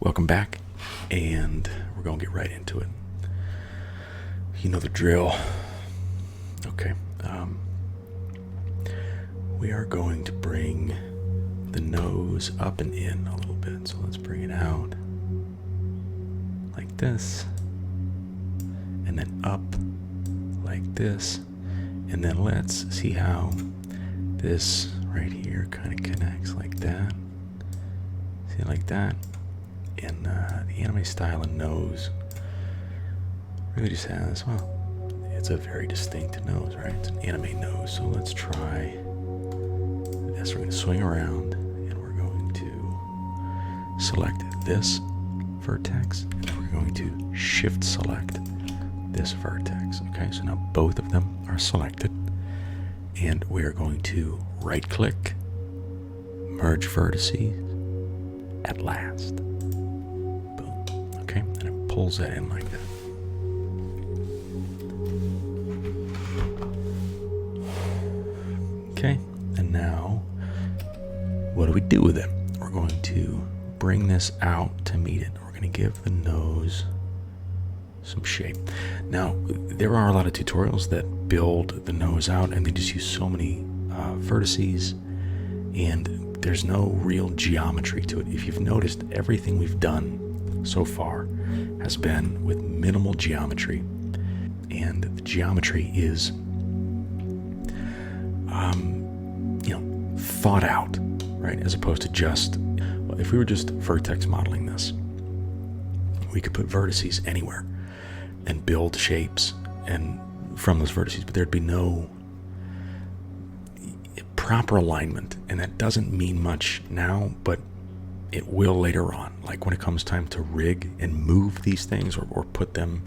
Welcome back, and we're going to get right into it. You know the drill. Okay. We are going to bring the nose up and in a little bit. So let's bring it out like this, and then up like this, and then let's see how this right here kind of connects like that. See, like that. And the anime style and nose really just has, well, it's a very distinct nose, right? It's an anime nose. So let's try this. We're going to swing around, and we're going to select this vertex, and then we're going to shift select this vertex. Okay, so now both of them are selected, and we are going to right click, merge vertices at last. Boom. Okay, and it pulls that in like that. Okay, and now what do we do with it? We're going to bring this out to meet it. We're going to give the nose some shape. Now, there are a lot of tutorials that build the nose out, and they just use so many vertices, and there's no real geometry to it. If you've noticed, everything we've done so far has been with minimal geometry, and the geometry is thought out, right? As opposed to just, if we were just vertex modeling this, we could put vertices anywhere and build shapes and from those vertices, but there'd be no proper alignment, and that doesn't mean much now, but it will later on. Like when it comes time to rig and move these things or put them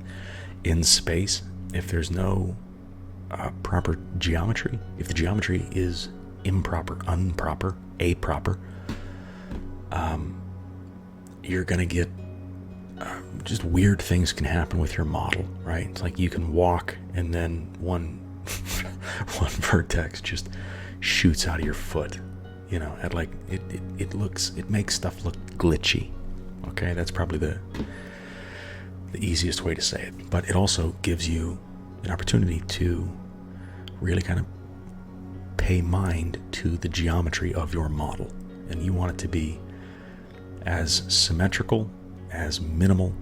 in space, if there's no proper geometry, if the geometry is improper, unproper, aproper, you're gonna get just weird things can happen with your model, right? It's like you can walk and then one vertex just shoots out of your foot, at like it makes stuff look glitchy. Okay, that's probably the easiest way to say it, but it also gives you an opportunity to really kind of pay mind to the geometry of your model, and you want it to be as symmetrical, as minimal,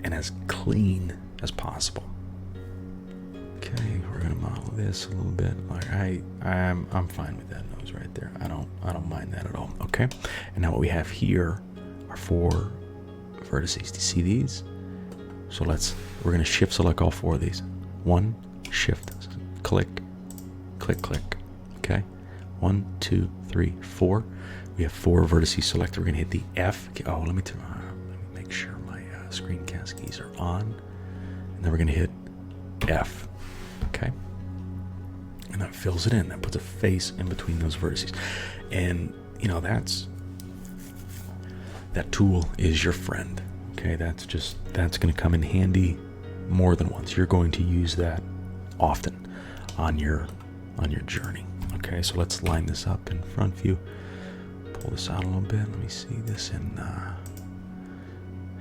and as clean as possible. Okay, we're gonna model this a little bit. Like I'm fine with that nose right there. I don't mind that at all. Okay, and now what we have here are 4 vertices. Do you see these? So we're gonna shift select all 4 of these. 1, shift, click, click, click. Okay, 1, 2, 3, 4. We have 4 vertices selected. We're gonna hit the F. Oh, let me make sure my screencast keys are on, and then we're gonna hit F. Okay, and that fills it in. That puts a face in between those vertices, and that tool is your friend. Okay, that's going to come in handy more than once. You're going to use that often on your journey. Okay, so let's line this up in front view. Pull this out a little bit. Let me see this in.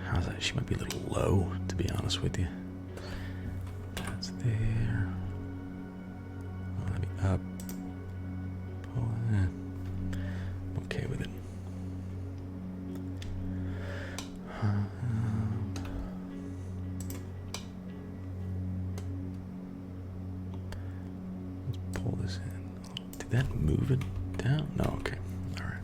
How's that? She might be a little low, to be honest with you. That's there. Let me up. Pull it in. I'm okay with it. Let's pull this in. Did that move it down? No, okay. All right.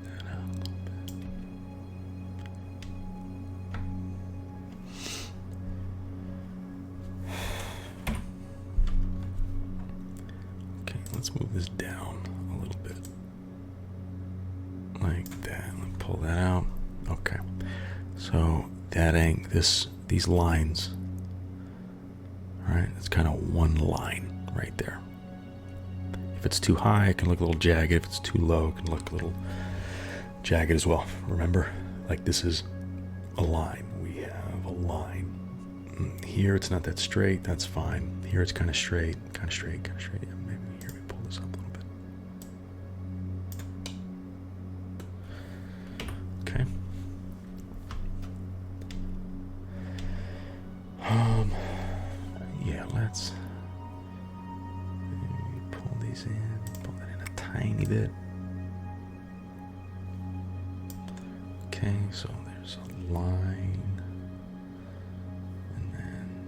That out a little bit. Okay, let's move this down a little bit. Like that. Let me pull that out. Okay. So these lines, right? It's kind of one line right there. If it's too high, it can look a little jagged. If it's too low, it can look a little jagged as well. Remember, like this is a line. We have a line here it's not that straight. That's fine. Here it's kind of straight, kind of straight, kind of straight. Yeah, maybe here we pull this up a little bit. Okay. Yeah, let's pull these in, pull that in a tiny bit. Okay, so there's a line, and then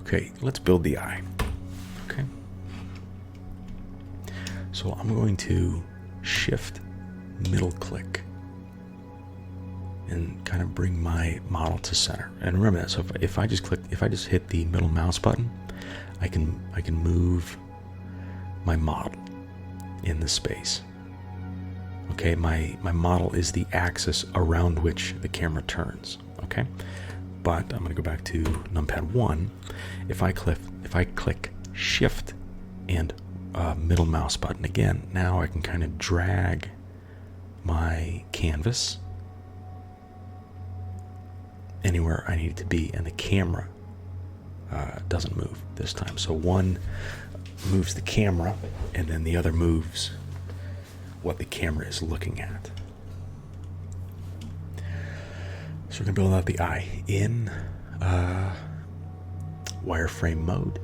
okay, let's build the eye. Okay. So I'm going to shift middle click and kind of bring my model to center. And remember that. So if I just hit the middle mouse button, I can move my model in the space. Okay, my model is the axis around which the camera turns. Okay, but I'm going to go back to numpad 1. If I click shift and middle mouse button again, now I can kind of drag my canvas anywhere I need it to be, and the camera doesn't move this time. So one moves the camera, and then the other moves what the camera is looking at. So we're going to build out the eye in wireframe mode.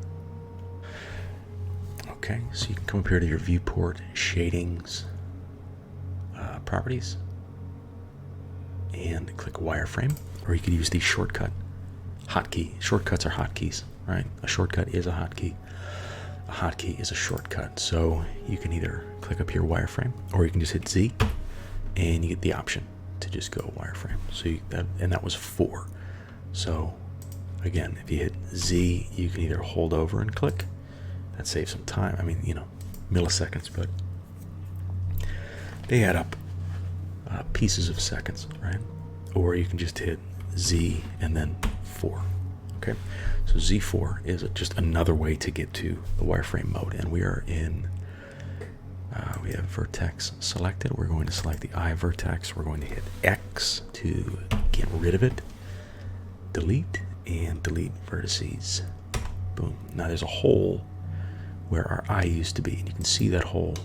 Okay, so you can come up here to your viewport shadings properties and click wireframe, or you could use the shortcut hotkey. Shortcuts are hotkeys, right? A shortcut is a hotkey. A hotkey is a shortcut. So you can either click up here wireframe, or you can just hit Z, and you get the option to just go wireframe. So that was 4. So again, if you hit Z, you can either hold over and click. That saves some time. I mean, milliseconds, but they add up pieces of seconds, right? Or you can just hit Z and then 4. Okay, so Z4 is just another way to get to the wireframe mode, and we are in. We have vertex selected. We're going to select the eye vertex. We're going to hit X to get rid of it. Delete and delete vertices. Boom. Now there's a hole where our eye used to be, and you can see that hole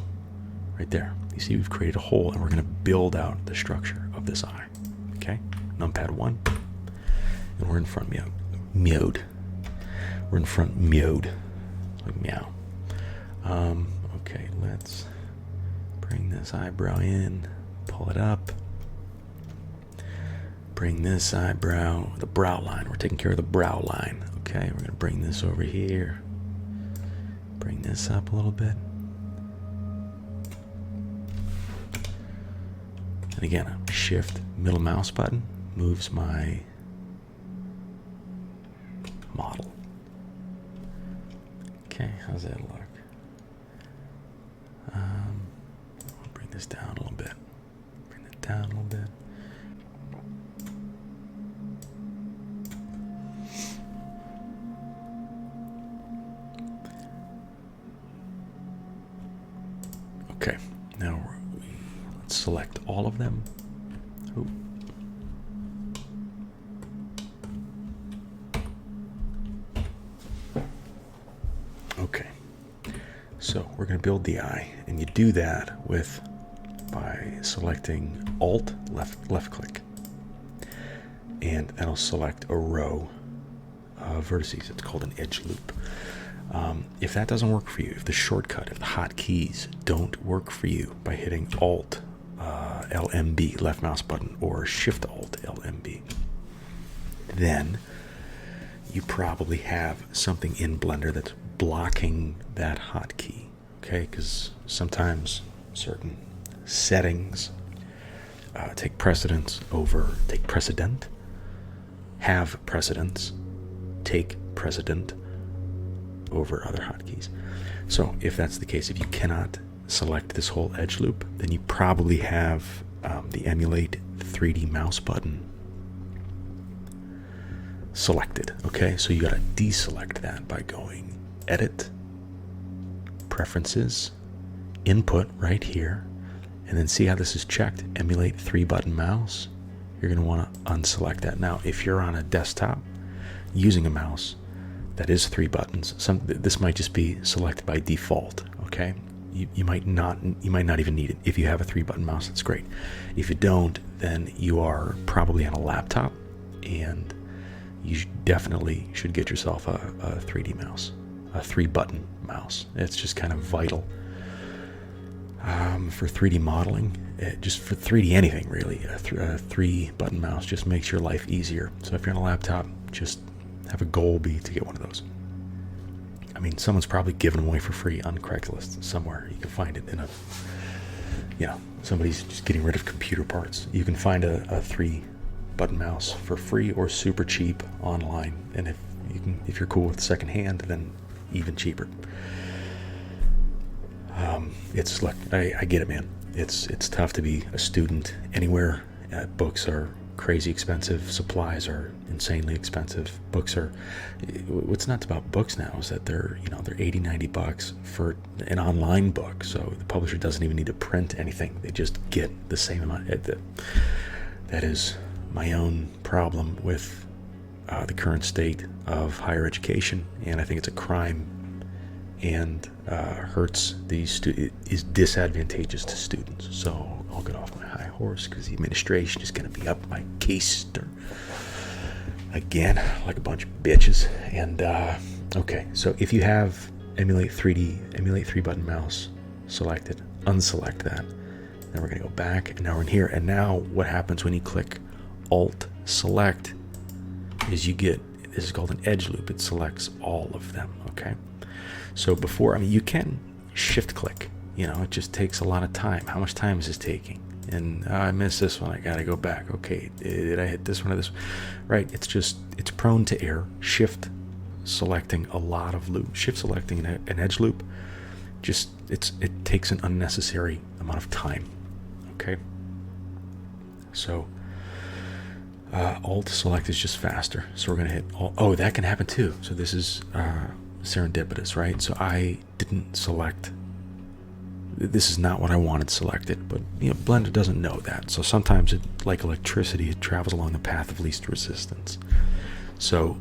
right there. You see we've created a hole, and we're going to build out the structure of this eye. Okay, numpad 1, and we're in front mode. We're in front mode, like meow. Okay, let's bring this eyebrow in, pull it up. Bring this eyebrow, the brow line. We're taking care of the brow line. Okay, we're going to bring this over here. Bring this up a little bit. And again, shift middle mouse button moves my model. Okay, how's that look? I'll bring this down a little bit. Bring that down a little bit. Okay, now let's select all of them. Ooh. Okay, so we're going to build the eye, and you do that by selecting Alt left click, and that'll select a row of vertices. It's called an edge loop. If that doesn't work for you, if the shortcut, if the hotkeys don't work for you by hitting Alt LMB, left mouse button, or Shift Alt LMB, then you probably have something in Blender that's blocking that hotkey. Okay, because sometimes certain settings take precedence, take precedent over other hotkeys. So if that's the case, if you cannot select this whole edge loop, then you probably have the emulate 3D mouse button selected. Okay, so you got to deselect that by going Edit, Preferences, input right here, and then see how this is checked, emulate 3-button mouse. You're going to want to unselect that. Now, if you're on a desktop using a mouse that is 3 buttons, this might just be selected by default, okay? You might not even need it. If you have a 3-button mouse, that's great. If you don't, then you are probably on a laptop, and you definitely should get yourself a 3D mouse, a 3-button mouse. It's just kind of vital for 3D modeling, just for 3D anything really. A 3-button mouse just makes your life easier. So if you're on a laptop, just have a goal be to get one of those. I mean, someone's probably giving them away for free on Craigslist somewhere. You can find it in a, somebody's just getting rid of computer parts. You can find a 3-button mouse for free or super cheap online. And if you're cool with secondhand, then even cheaper. Look, I get it, man. It's tough to be a student anywhere. Books are crazy expensive. Supplies are insanely expensive. Books are, what's nuts about books now is that they're $80-90 for an online book. So the publisher doesn't even need to print anything. They just get the same amount. That is my own problem with the current state of higher education, and I think it's a crime and hurts is disadvantageous to students. So I'll get off my high horse because the administration is going to be up my case again like a bunch of bitches. And okay, so if you have emulate 3-button mouse selected, unselect that. Then we're going to go back, and now we're in here. And now what happens when you click Alt Select is you get, this is called an edge loop. It selects all of them, okay? So before, you can shift click, it just takes a lot of time. How much time is this taking? And I missed this one, I gotta go back. Okay, did I hit this one or this one? Right, it's prone to error. Shift selecting a lot of loop, shift selecting an edge loop, it takes an unnecessary amount of time, okay? So Alt select is just faster. So we're gonna hit Alt. Oh, that can happen too. So this is serendipitous, right? So I didn't select, this is not what I wanted selected, but Blender doesn't know that. So sometimes it, like electricity, it travels along the path of least resistance. So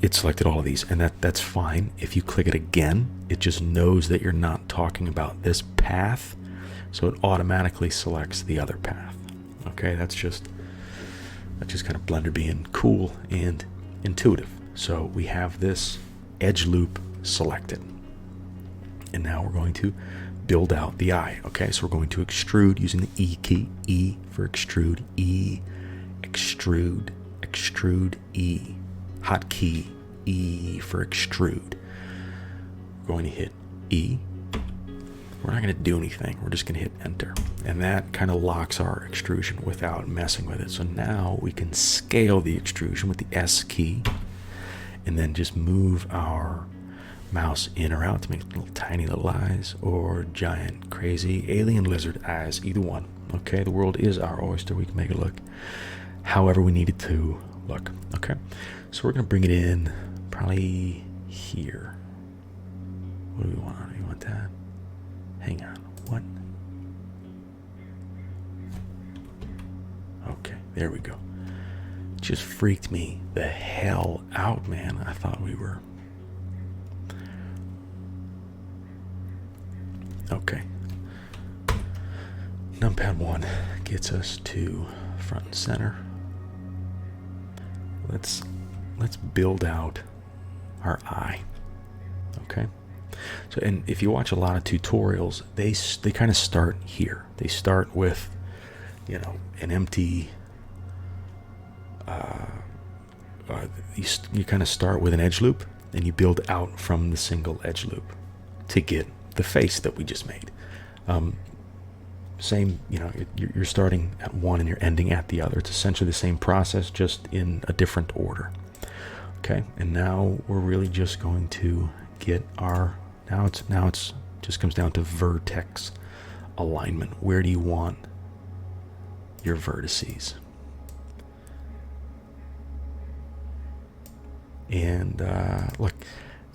it selected all of these, and that's fine. If you click it again, it just knows that you're not talking about this path, so it automatically selects the other path. Okay, that's just kind of Blender being cool and intuitive. So we have this edge loop selected. And now we're going to build out the eye. Okay, so we're going to extrude using the E key. E for extrude. E, extrude, extrude, E. Hotkey, E for extrude. We're going to hit E. We're not going to do anything. We're just going to hit enter. And that kind of locks our extrusion without messing with it. So now we can scale the extrusion with the S key, and then just move our mouse in or out to make little tiny little eyes or giant crazy alien lizard eyes, either one. Okay, the world is our oyster. We can make it look however we need it to look. Okay, so we're going to bring it in probably here. What do we want? Do we want that? Hang on, what? Okay, there we go. Just freaked me the hell out, man. I thought we were... Okay. Numpad 1 gets us to front and center. Let's build out our eye. Okay? So, and if you watch a lot of tutorials, they kind of start here. They start with, an empty. You kind of start with an edge loop, and you build out from the single edge loop to get the face that we just made. Same, you're starting at one and you're ending at the other. It's essentially the same process, just in a different order. Okay, and now we're really just going to get our. Now it's just comes down to vertex alignment. Where do you want your vertices? And look,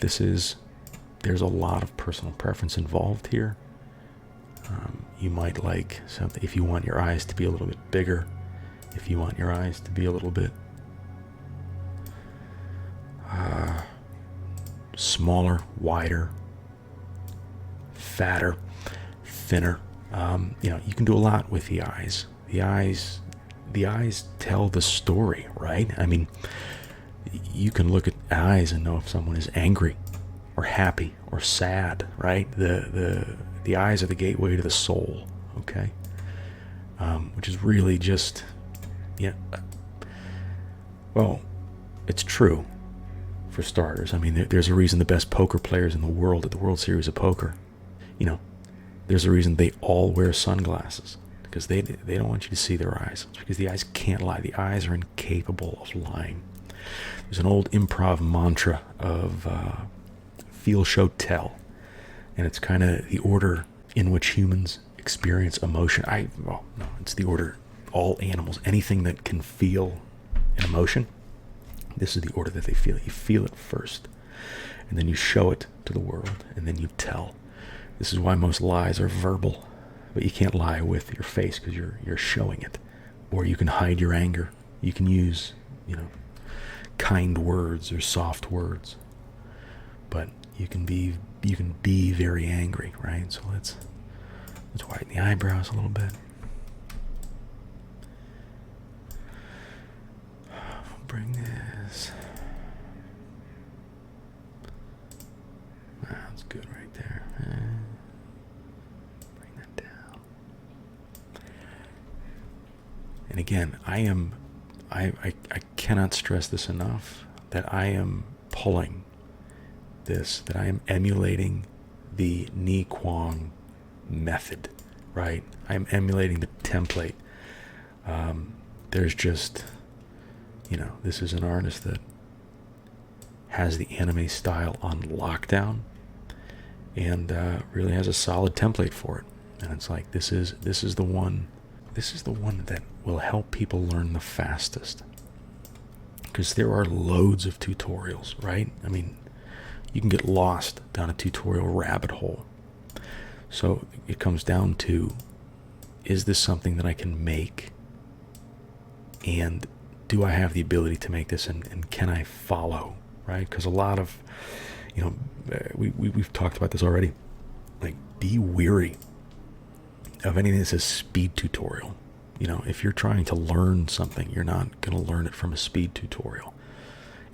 this is there's a lot of personal preference involved here. You might like something if you want your eyes to be a little bit bigger, if you want your eyes to be a little bit smaller, wider, fatter, thinner. You can do a lot with the eyes. The eyes tell the story, right? I mean, you can look at eyes and know if someone is angry or happy or sad, right? The eyes are the gateway to the soul, okay? Which is really just, well, it's true for starters. I mean, there's a reason the best poker players in the world at the World Series of Poker, there's a reason they all wear sunglasses, because they don't want you to see their eyes. It's because the eyes can't lie. The eyes are incapable of lying. There's an old improv mantra of feel, show, tell, and it's kind of the order in which humans experience emotion. It's the order all animals, anything that can feel an emotion, this is the order that they feel it. You feel it first, and then you show it to the world, and then you tell. This is why most lies are verbal, but you can't lie with your face because you're showing it. Or you can hide your anger. You can use, kind words or soft words, but you can be very angry, right? So let's widen the eyebrows a little bit. Bring this. That's good right there. Bring that down. And again, I cannot stress this enough, that I am pulling this, that I am emulating the Ni Kuang method, right? I am emulating the template. There's just, this is an artist that has the anime style on lockdown, and really has a solid template for it. And it's like, this is the one that will help people learn the fastest, because there are loads of tutorials, right? I mean, you can get lost down a tutorial rabbit hole. So it comes down to, is this something that I can make, and do I have the ability to make this, and can I follow, right? Because a lot of, we've talked about this already, like, be weary of anything that says speed tutorial. If you're trying to learn something, you're not going to learn it from a speed tutorial.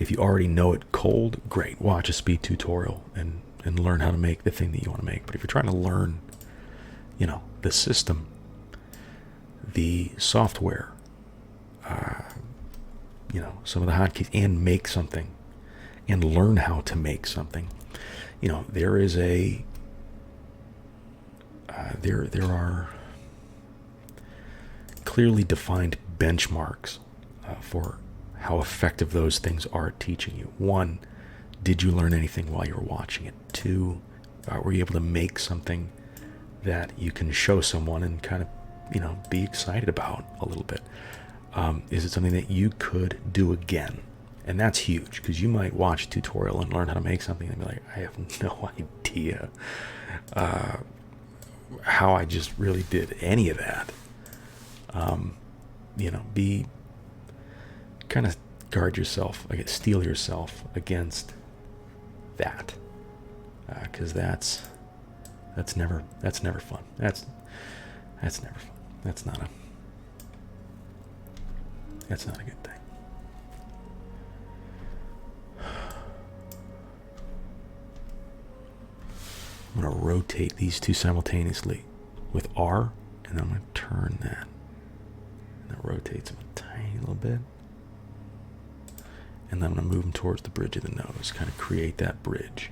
If you already know it cold, great, watch a speed tutorial and learn how to make the thing that you want to make. But if you're trying to learn, the system, the software, some of the hotkeys, and make something, and learn how to make something, there is a there are clearly defined benchmarks for how effective those things are at teaching you. One, did you learn anything while you were watching it? Two, were you able to make something that you can show someone and kind of, be excited about a little bit? Is it something that you could do again? And that's huge, because you might watch a tutorial and learn how to make something and be like, I have no idea how I just really did any of that. Be kind of guard yourself, steel yourself against that, because that's never fun. That's never fun. That's not a good thing. I'm going to rotate these two simultaneously with R, and then I'm going to turn that. And that rotates them a tiny little bit. And then I'm going to move them towards the bridge of the nose, kind of create that bridge.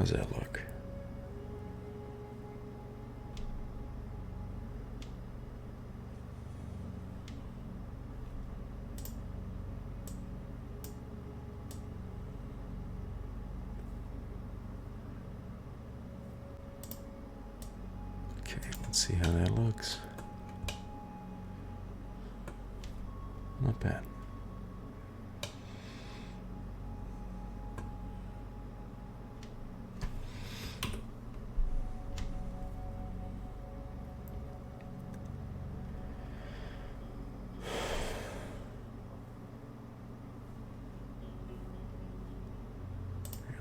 How's that look? Okay, let's see how that looks. Not bad.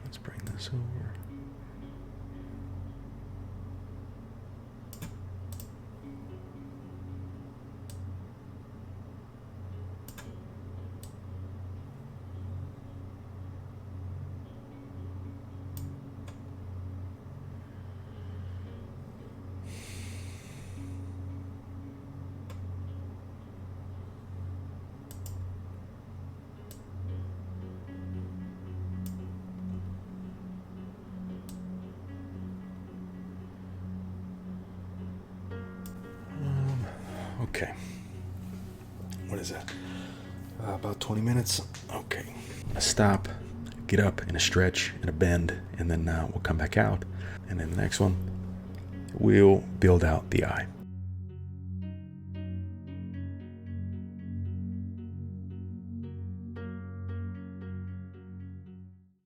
Let's bring this over. Okay. What is that? About 20 minutes. Okay. A stop, get up, and a stretch, and a bend, and then we'll come back out. And then the next one, we'll build out the eye.